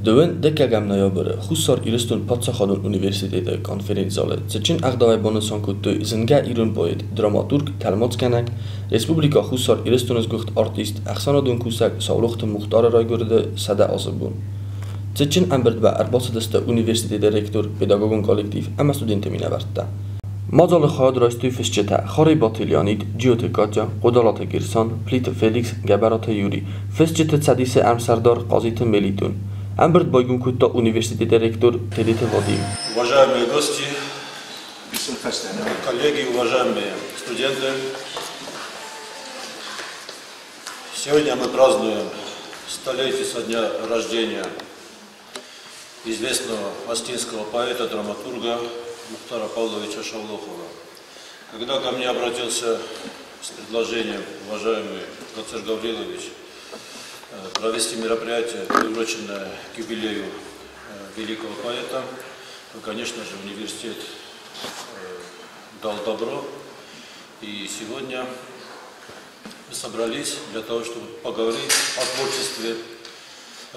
Dövün dekagam noyabr Xussar Iriston Patsaxadon Universiteti konferensiyalı Çeçin Ağdağay Bonusan Kuttu Zınga İrun poet, dramaturg, Talmotskenek, Respublika Xussar Iristonuz gucht artist Axsanadon Kusak Sağlıqtı Muxtarı Raygurdu Sada Azıbun. Çeçin Amberdba Erbatıdasta Universiteti rektor, pedagogon kolektiv ama studenti minavertta. Mazalı xadrastü fışçeta, Xari Batilyanid, Geotekatya, Qodalata Girsan, Plit Felix, Gabarata Yuri, fışçeta Sadise Amsardar, Qazita Melitun. Амберт Байгункутта университета ректор Тедете Вадим. Уважаемые гости, коллеги, уважаемые студенты, сегодня мы празднуем столетие со дня рождения известного астинского поэта, драматурга Мухтара Павловича Шавлохова. Когда ко мне обратился с предложением уважаемый доцент Гаврилович провести мероприятие, приуроченное к юбилею великого поэта, то, конечно же, университет дал добро. И сегодня мы собрались для того, чтобы поговорить о творчестве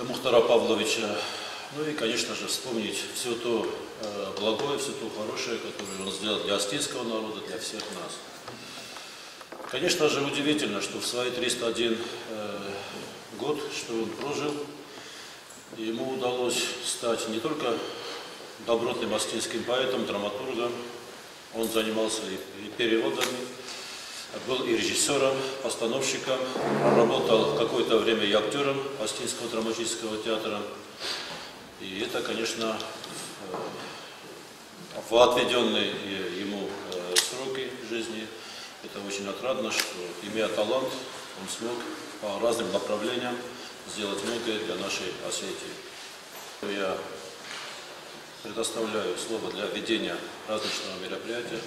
Мухтара Павловича. Ну и, конечно же, вспомнить все то благое, все то хорошее, которое он сделал для астинского народа, для всех нас. Конечно же, удивительно, что в свои 301 год, что он прожил, ему удалось стать не только добротным астинским поэтом, драматургом, он занимался и переводами, был и режиссером, постановщиком, работал какое-то время и актером Астинского драматического театра. И это, конечно, в отведенные ему сроки жизни, это очень отрадно, что, имея талант, он смог по разным направлениям сделать многое для нашей Осетии. Я предоставляю слово для ведения праздничного мероприятия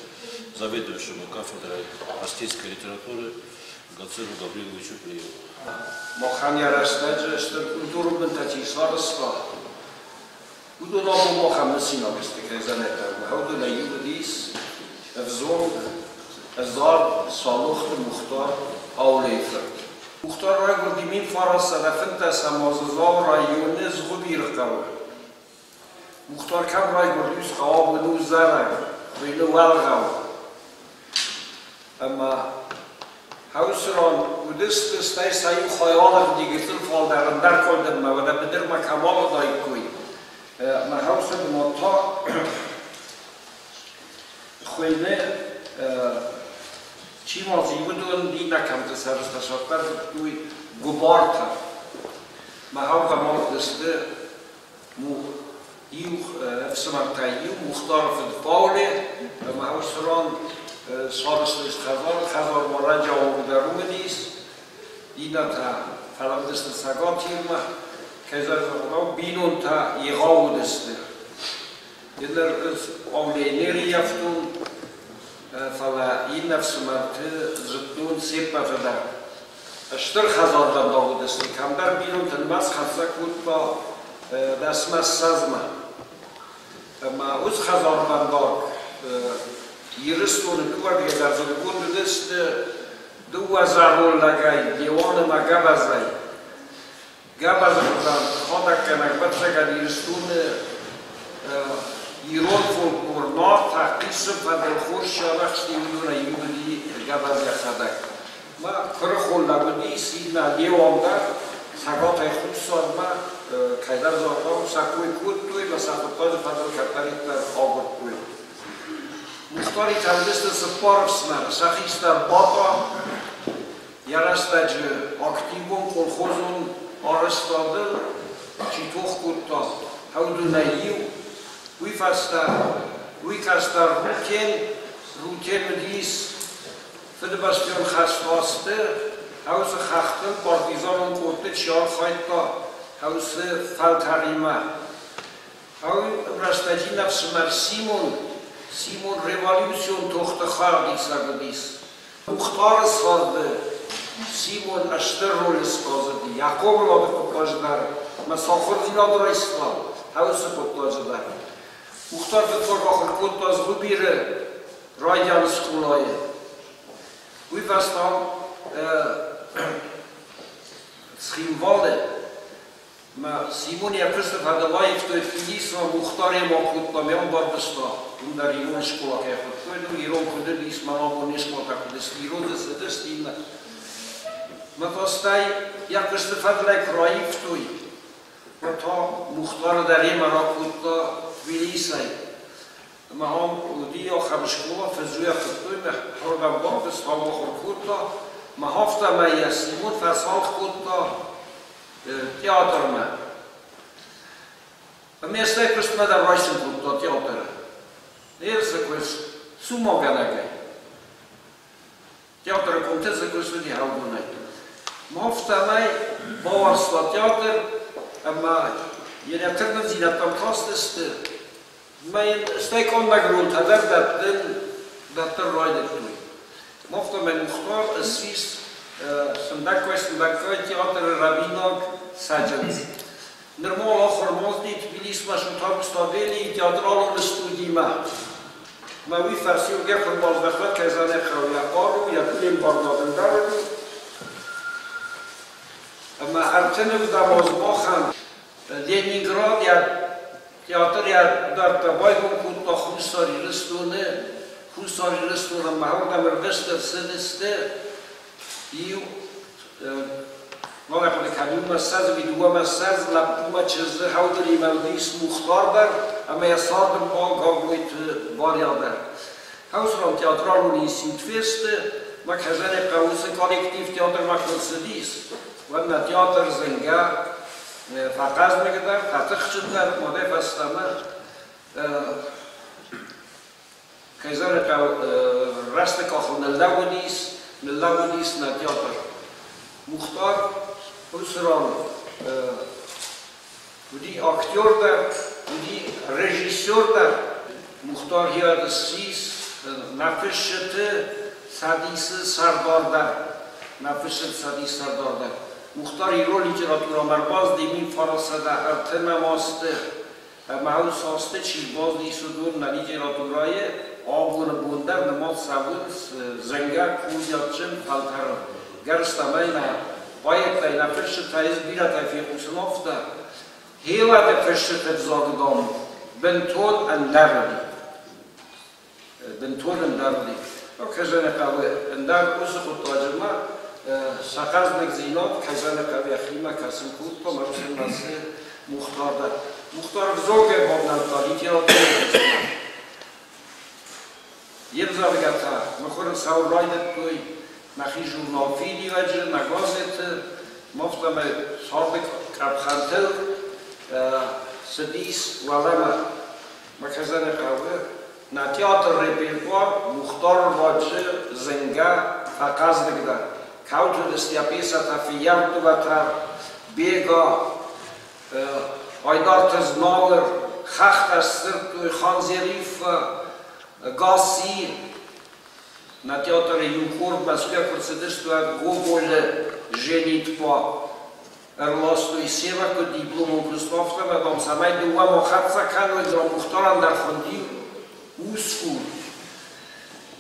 заведующему кафедрой астинской литературы доценту Гавриловичу Плиеву. Muhtar Raygurdu min farasana finta samazızal rayonu zğubir qav. Muhtar kam Raygurdu üst qav bunu zara, bunu walgav. Ama havsran udist stay sayı xayalak digitil faldarındar koldurma ve da bidirma kamal daykoy. Ma havsran mata khoyne Чималзи будун дина камта сарста шоттар туй губарта. Махалга мордысты му ил всемарта ил Мухтар футболе махусран сарста хазар мараджа огдарумедис дината фаламдысты сагатирма кезазо бинунта игаудысты. Дилер овленери яфтун فلا این نفس مرته زدون سیب مفده اشتر خزاردن داغو دستی کم در بیرون تنباز خفزه کود با دست مست سازمه اما اوز خزاردن داغ یرستون دوار دیگه در زدگون دست دو زرول لگای دیوان ما گبزای گبز بودن خودک کنک بطرگن یرستون ایران فولکلور نار تحقیص فدر خوش شارخ شدیدون ایمونی گبز یخدک ما کره خول نبودی سیدنا لیوانده سگات خود ساد ما کهدر زارگاه سکوی کود توی و سخطاز فدر کپریت در آورد توی مختاری تندست سپارف سمر سخیست در بابا یرسته جه اکتیبون کلخوزون آرستادل چی توخ کود تا هودو نیو وی کاستا روتین مدیس فدباستیون خستواسته هاوس خختن پارتیزان کوته چیار خواهد تا هاوس فلتریمه هاوی برستجی نفس مر سیمون ریوالیوسیون تخت خواهدی سگدیس مختار سخارده سیمون اشتر رول اسکازدی یعقوب را به پتاجدر مساخر زینا برای اسلام هاوس پتاجدر Muhtar Fetfor Bakır Kutbaz bu bir rayyan skulayı. Bu vastan schimvale Ma Simon ja questa fa da live to finismo muhtare mo kutla me on barbesto. Unda riron škola kaj hod. To je drugi ron kod nismo malo neško tako da stiro da se da stina. Ma to staj ja questa fa da kraj ftoj. Ma to muhtare da rema rakutla Tbilisaj. Ma on udio kham škola fazuja ftoj me program barbesto mo kutla. Ma hafta ma ja Simon fa sal kutla teatrma. A mie stai questa da roisen tutto teatro. Erse questo su moganage. Teatro contesa questo di alguna. Mofta mai boas sta teatro, ma je alternativa tam kostest. Mai stai con la grund haver dat der roide tu. Mofta mai muhtar assis Sândăcoi teatru Rabinog Sajans. Normal ochor niet Tbilisi ma shumë stabili teatralul studima. Ma vi farsiu gherkul bazdakhla kazane khaw ya qaru ya kulim barnadan daru. Ama artene da mozbokhan Leningrad ya teatr ya dar tabay kun to khusari restune mahurda mervester seneste eu não é para cá uma saz e uma saz lá uma cheze haudri maldis muhtar a meia sorte bom muito variada hausraum teatral in Südweste ma kazane qawse kollektiv teatr ma konsedis wa na teatr zenga faqaz megdar tatxchlar mode fastama kazane qaw raste kokhun Lagonis na teatr. Muhtar Husran, die acteur daar, die regisseur daar, Muhtar hier de Sis, nafishete Sadis Sardar daar, nafishet Sadis Sardar daar. Muhtar hier literatura marbaz demin Farasada artema maste, mahus haste çizbaz nisudun na literaturaye. Ağını bunlar namaz savun zengar kuyatçın paltarı. Gerçekten bayetlayna fışıtayız bir atafi kusnofta. Heva de fışıtı zagdam. Benton enderdi. Benton enderdi. O kazane kahve ender usu kutacıma sakaznek zinat kazane kahve xima kasım kutpa marusın nasıl muhtarda. Muhtar zoge babnalta literatürü. Jebzavgata, mejor sauraydet toy, nahi jurnalfili vajr, na gazete, mofta me sardik kapkhantel, sedis walama, makazane kahve, na teatr repertoire, muhtar vajr, zenga, faqazlikda, kautu destiapesa tafiyamtu vatar, bega, aydartaz naler, khachtas sirtu, khanzerif, Gasi na teatr Junkor Baskea Kursedestua Gogol ženit po Erlastu i seva kod diplomom Kristofta dom samaj duwa mohatsa kanu dom muhtaran dar fondi uskur.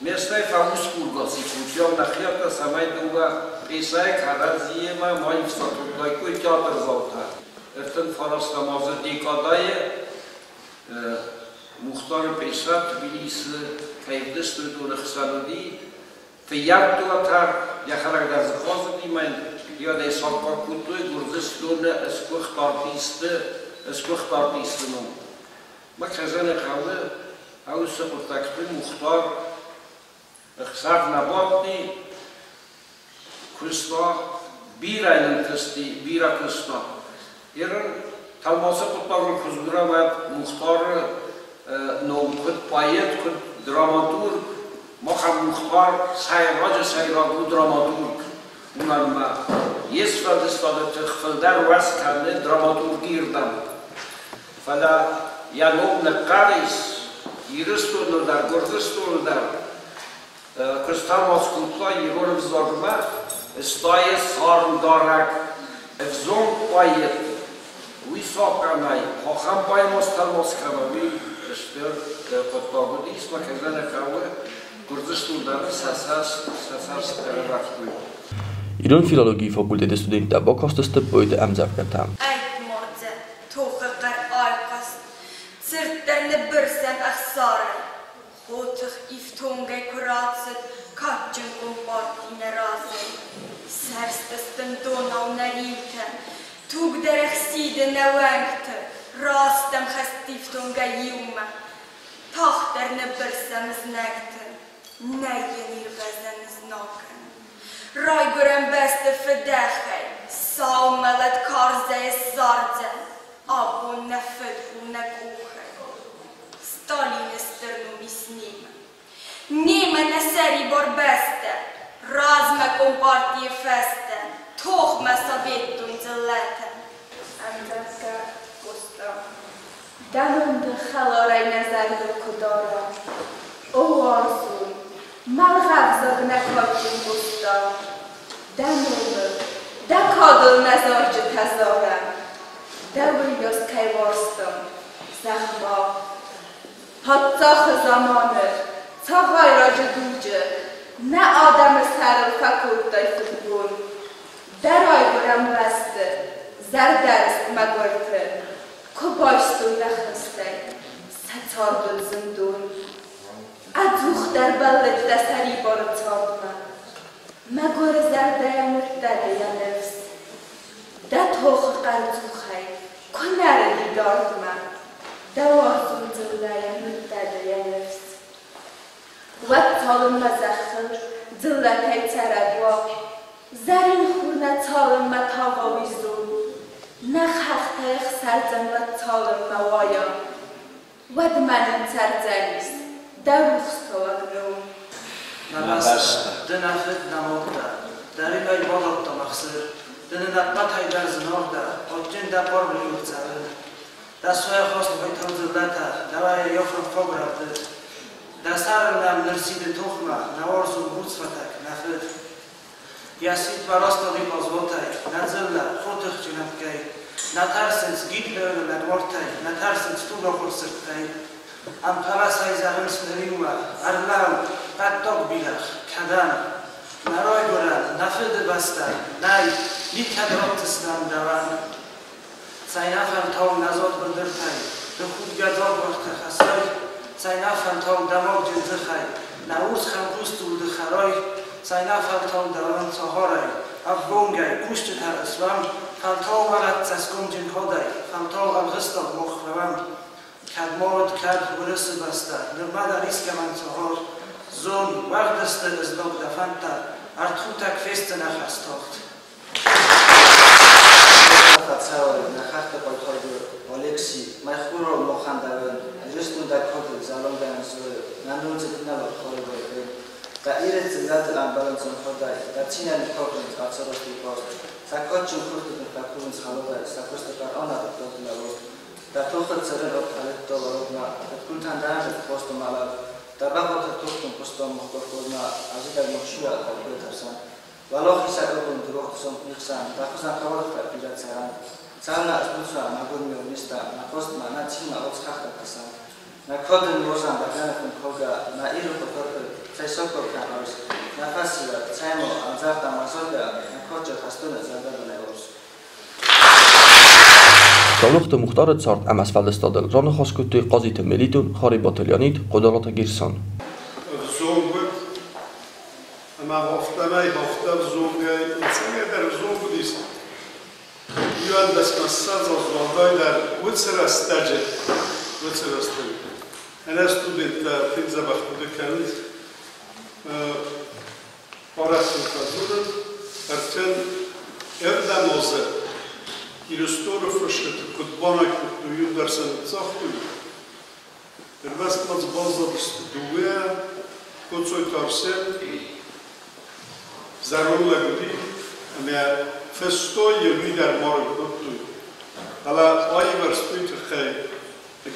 Mestaj fa uskur gasi kuchom na khiyata samaj duwa pesaj karaziyema moim statu dajkuj teatr zauta. Erten farasta mazı dekadaye Muhtar Pesat Tbilisi kayıptı stüdyoda xsanudi fiyattu atar yaxarak da zxozdi men ya da sabqa kutu gurdistone eskuh tartiste no ma kazane xavle ausa kontaktu muhtar xsaf nabatni kusta bira kusta yerin talmasa kutlarul kuzguramat muhtar نوم کد پایت کد دراماتورگ ما خم مختار سایراج دراماتورگ اونم ما یس فرد استاده تخفل در وست کنه دراماتورگیردم فلا یا نوم نقاریس یرستون در گردستون در کستان ماسکوتلا یرون بزرگمه استای سارم دارک افزون پایت وی ساکنای خواهم پای مستل ماسکنوی Podpowodnictwo kazane kały Kurdistun'dan sasas raktı. İran Filologii Fakulteti studenti Bakosteste boyutu emzavkatam. zonał na liwtem, tu gderech sidy na łękty, rostem chestiftą gajiuma, tochter ne byrsem znekty, nejen irwezen znoken. Rojgurem beste fydechej, saumelet korze jest zordzen, obun na fydku na kuchej. Stoliny styrnu mi snima. Nime na serii borbeste, razme kompartie feste, tochme sovietun zeletem. Andraska Gustav. Danon de haloraj na zardu kodora. O Orsun, malgawzog na koczym Gustav. Danuby, da kodol na zordzie tazora. Dały wioskaj worstom, zachmo. Pod cochy zamony, cochoj rodzie dudzie, na odamy sarł fakultaj futbol. Daroj góram westy, zardarsk magorty, kubojstu na chystej, sacorbut zindun. A duchter ballet da saribor codma, magor zardaja murtady janews. Da toch arzuchaj, konary di dordma, da orsun zillaya murtady janews. Ład colym ma zachyl, zillatej caradło, zarin chór na colym ma towo wizun, na chachtajach sardzem ład colym ma łojo, ład manin cardzenis, da ruchsto łagnu. Na basta, dyna fyt na mokta, da rybaj bolot to machsyr, dyny na pataj da z norda, oddzień da pormy juchcawy, da swoja host wojtał zillata, dała je jofron fogra wdyt. Da sarem nam nersidy tuchma, na orzu bucwatak, na fyt. Ja sitwa rostowi po złotaj, na zylla, chutych ci na pkej, na tarsens gitlery na dwortaj, na tarsens turochur syrkej. Am palasaj zahym smeriła, arlau, patok bilach, kadan. Na rojgora, na fydy basta, naj, litka droty stam dawan. Caj nafan tą na zot brdyrtaj, do chudga dogłach techasoj. Caj nafan tą da mogdzie dychaj, na uscham pustul dycharoj. Caj nafan tą da rąco choraj, a w gungaj, kuszczy taresłam. Fan tą walatca skumdzin chodaj, fan tą am hystok mochwałam. Kad morod kad urysy basta, nirmada riska man co hor. Zon, wardeste is dog da fanta, arthuta kweste nach hastocht. Cały na chachtę podchodu Oleksi, majchuro mochandawen, rystu da kody zalągają z na nudzy dynalo choroby. Da irycy lady ambalancą chodaj, da cinali kokręt, a co rośli post. Zakończył kurty na takuryn schalodaj, zakosty par ona do proty na lód. Da trochę ceren od aletto walodna, da kultandany w postu malal. Da babo te tuchtą postą mochkorkodna, a zidaj mochszuja od bytarsan. Walochy sa robą druh są niechsan, da chozna kawalka piracaran. Calna zbucła na górnią lista, na postma, na cima od schachta kasan. Na kodyn rozan, da granefem koga, na iru pokorpy, caj sokol kanors, na fasila, cajmo, anzarta mazorga, na kocze hastune zadane os. Davluqta muxtari tsart amasfalda stadil rana xoskutti qazita melitun xari batalyanit qodalata girsan. Ma hoftamay hoftar zungay insanga dar zungudis yuan das massaz zondaylar utsra stage ana student pizza baxtuda kanis orasin kazurun artan erdamoze ilustoro fışıt kutbana kutu yudarsan tsahtu ervas maz bazda duya kutsoy tarsen ضرور بودی اما فستوی یومی در مارک بودی. حالا آیی ورستوی ترخی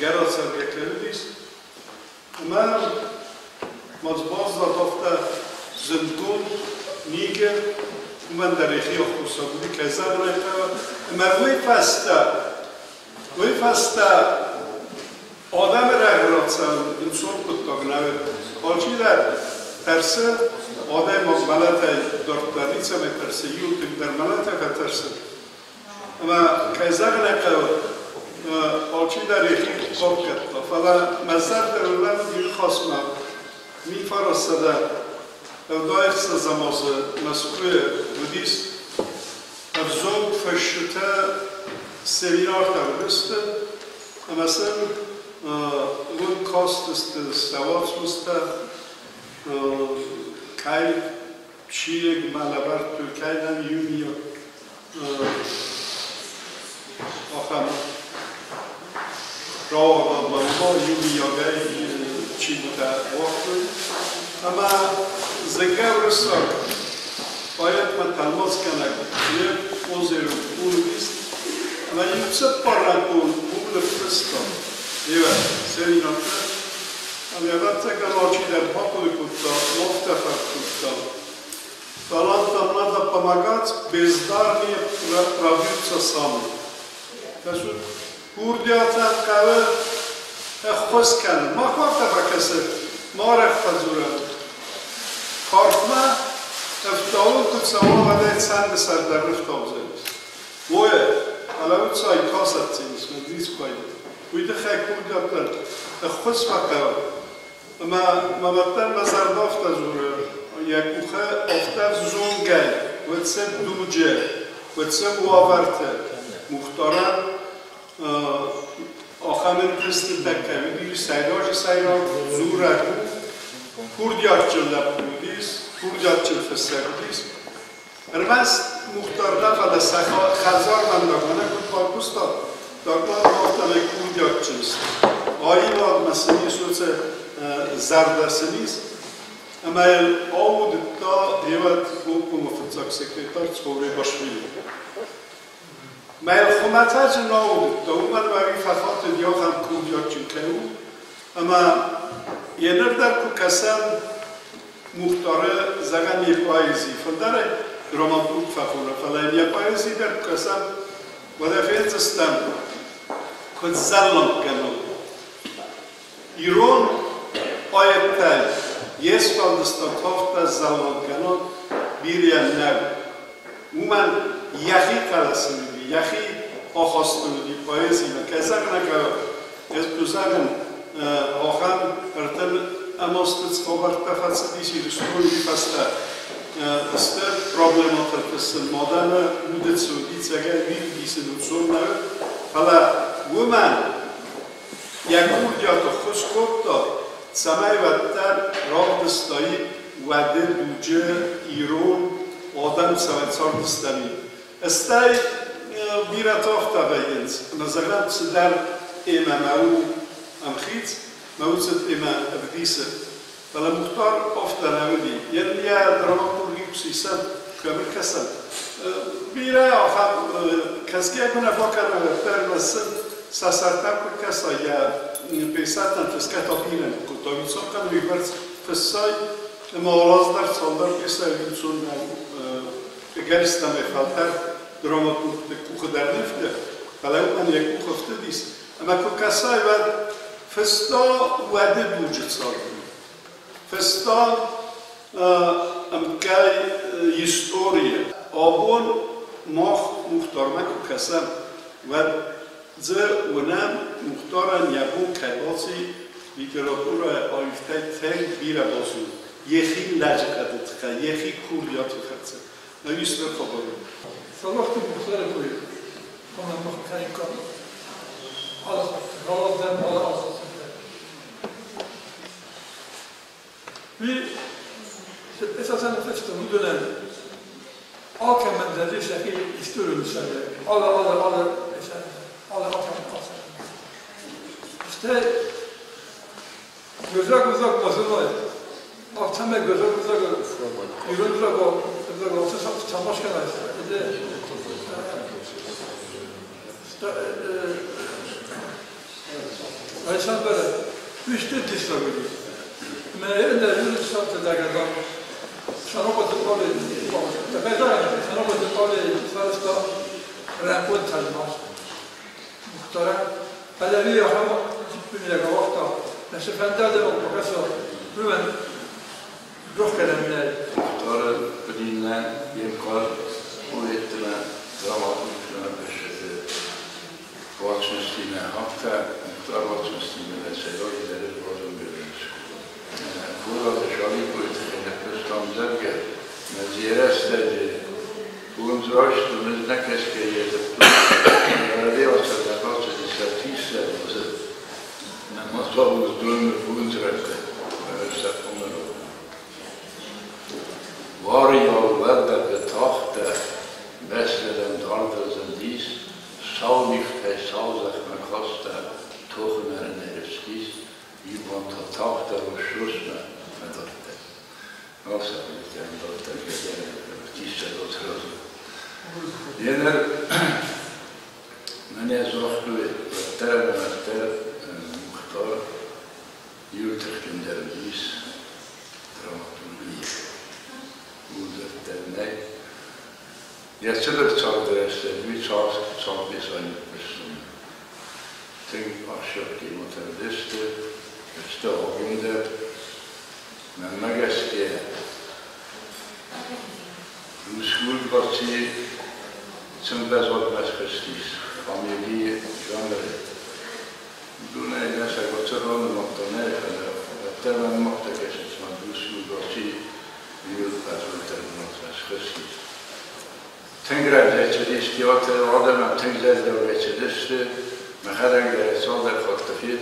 گرات سر یکلیدیست. اما مزباز دادافته زندون نیگه من در ایخی خورسا بودی که زن رایتا اما وی فسته آدم رگرات سر انسان کتاق نوید. آجی در ترسه آدم از ملت دارتاریچه می ترسه یوتیم در ملت که ترسه اما که زغنه که آچی در یکی خواب کرد فلا مزد در اولم دیل خواستم می فرستده او دایخ سزماز مسئول بودیست افزود فشته سمینار تبرست مثلا اون کاست است سواد است کای چیه مالبر تو کای نمیونی آخر راه ما یونی آگهی چی بوده وقت اما زنگه ورسال باید من تلماس کنم یه موزه رو اون بیست اما این چه پارنکون اون فرستان یه سمیناتر اما یه وقت کنارچی در باقل کتا مفتفر کتا талант нам надо помогать бездарные пробьются сами. Так что курдиатан каве хвоскан. Махвата бакасы марах фазура. Картма эфтаун тут сама вода цанд сардар эфтаузелис. Вое алавут сай касатсинис медис кой. Уйда хай курдиатан хвосфакава. ما وقتا بزردافت زوره یک اوخه افتر زونگل و تسه دوجه و تسه واورته مختارن آخامن پست دکه ویدیو سیراج سیراج زوره کردیات چل لپودیس کردیات چل فسردیس ارمز مختارده فلا خزار من داگانه کن پاکوستا داگان آفتانه کردیات چلست آیین آد مسئلی سوچه زردسنیز اما آود تا هیوت حکم فتزاک سکریتار چوری باشویلی میل خمتاج ناود تا اومد باقی فخات دیاخم کودیات چنکیو اما یه نردر که کسان مختاره زغن یه پایزی فلداره دراماتورگ فخوره فلان یه پایزی در کسان و دفعه زستم که زلم کنو ایران آیتای یس فالدستا تافت زلم کنو بیریم نب اومن یخی کلاسنیدی یخی آخواستنیدی پایزی که زغن که از دوزغن آخر ارتل اماستت خبرت تفصیلی رستوری فسته است پروبلمات الفصل مادام مدت سودی تجاه ویدیس دوزور نه حالا ومن یکور جات خوش کوتا سمای وقتر راه دستایی وده دوجه ایران آدم سوادسار دستانی استای بیراتاف تبعیدنس نظرم صدر امامو امخیت موجود اما ابدیسه ولی مختار افته نودی یعنی یا دراماتورگی بسیسن کامل کسان بیره آخر کسی اگه نفاکر نوشتر مثل ساسرتر کسا یا پیساتن فسکت آبینن کتابی سان کنم بیبرد فسای اما آلاز در سالدار پیسای ویلسون گریستم افالتر دراماتورگ کوخ در نفته ولی اون یک کوخ افته دیست اما که کسای باید فستا وعده بوجود ساختن. فستا امکای هیستوریه. آبون ماخ مختارمه که کسم و زه ونم مختارن یبون کلاسی لیتراتور آیفته تل بیره بازو. یخی لجقدت که یخی کوریات خرسه. نویست رو خبرم. سلام مختار کوی. کنم مختاری کن. غلط دم ولا أصل في أساساً فشت مدلنا أكمل من ذلك شيء يستوي بالشارع على أكمل قصة işte güzel basılıyor akşama güzel yürüdüler o çamaşır kanası Ayşan böyle üçte dişle görüyor. Meğerinde yürü şartı da geldim. Şanobatı böyle, tepeden şanobatı böyle sarışta renkli tanımaz. Muhtarım, Alevi yaşam cübbüyle kavakta. Neşefende de o profesör. Hemen ruh kelimine. Muhtarım, bilinlen bir kar bu ettiğine dramatikler beşesi. Vakşmestine hafta, muhtar vakşmestine ve seyircileri bozun verilmiş. Burada şahit bu etkiyle kıstamızlar ki, meziyere istedi. Bugün zırhıştığımız nekeske érzett, realizace de cose di servizio, ma solo drömme funzrette, Varje värde betraktar västern dalvelsen dis, saulift sausach med kosta, tochner nervskis, ibland taktar och slusna med dotte. Också lite en dotte, tissa dotter. Jener, men jag såg efter Mukhtar, julträffen där dis, dramaturgi. Jag skulle ta det resten, vi tar besöken person. Tänk att köpa mot en liste, ett stående, men magaske. Du skulle bara se, som det var mest precis, familj, genre. Du när jag sa att så var det något annat, att det var något det som du skulle bara se, julpasset något precis. Tänker att det är teater och det man tänker att det är det men här är det så där fotografier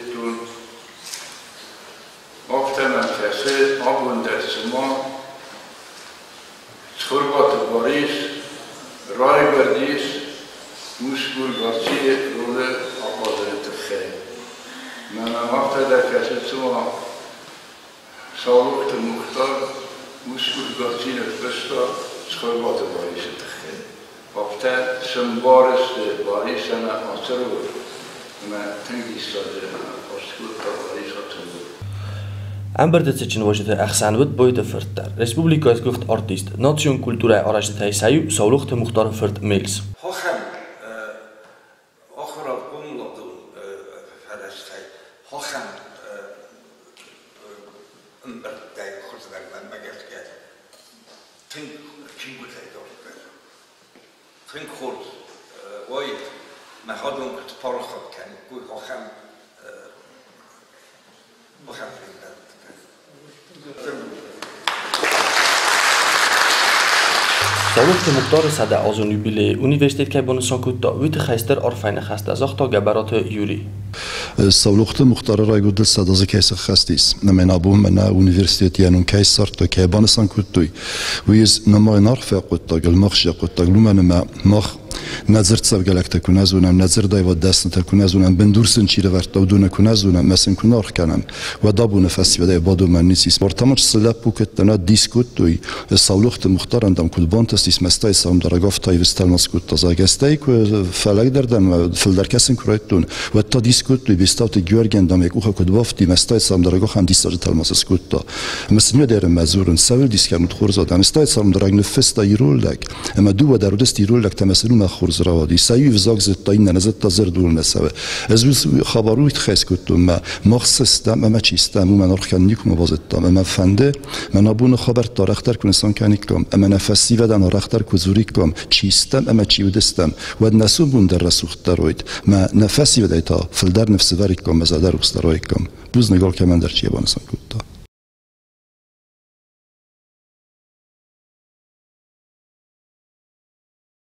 ofta man kan se abonnemang skorbat Boris Raiberdis muskul garciye rolle apadet khay men ofta det kan se så sağlıklı muhtar muskul garciye första skorbat Boris ofta som varis varisarna ansarur men tänkistade oskulta varisaturu Ամբերդեցին ոչտե ախսանվդ բոյտը ֆրտար Ռեսպուբլիկայից գուխտ արտիստ նացիոն կուլտուրայ արաժիթայ սայու սավլուխտը մուխտարը ֆրտ մելս Հոխեմ ախորալ կումլադում ֆարաշտայ հոխեմ ըմբերդայ խորզդարման մագերկե Թինք չինգուտայ դորկեր Թինք խորզ ոյ մահադում կտպարխոտ կան գույ հոխեմ հոխեմ Սավլուխտը մուխտարը սադա ազուն юбилей Universitet Kaybonistan kutta Vite Khayster Arfayna Khasta Zakhta Gabarat Yuri Սավլուխտը մուխտարը ռայգուդել սադազը կայսը խաստիս նմենաբում մնա Universitet Yanun Kaysar to Kaybonistan kuttui Wiz նմայն արֆե կուտտա գլմախշը կուտտա գլումանը մախ نظر تصبغلك تكون ازونا نظر دايو داس تكون ازونا بندورسن چيره ورتا ودون كون ازونا مثلا كون ارخ كانم ودابو نفس بدا بادو من نسيس برتمج سلاب بوكتنا ديسكوت توي الصولخت مختار عندهم كل بونتس اسم استاي سام درجاف تاي وستال مسكوت تزاغستاي فلك دردن فلدر كسن كرويتون وتا ديسكوت توي بيستاوت جورجن دامك اوخ كود بافتی مستاي سام درجا خان ديستال مسكوت مثلا در مزورن سوال ديسكانوت خورزا دام استاي سام درج نفستا يرولك اما دو درودست يرولك تمثلون خورز روادي سايو فزاغز تاين نزت تزر دول نسوه از خبرويت خاص كنتم ما مخصص دم ما چيستم ومن ارخن نيكم وازتم ما فنده من ابون خبر تارختر كنسان كانيكم اما نفسي ودن ارختر كزوريكم چيستم اما چيودستم ود نسوبون در رسوخترويت ما نفسي ودايتا فلدر نفس وريكم مزادر وسترويكم بوز نگال كمان در چيبانسان كنت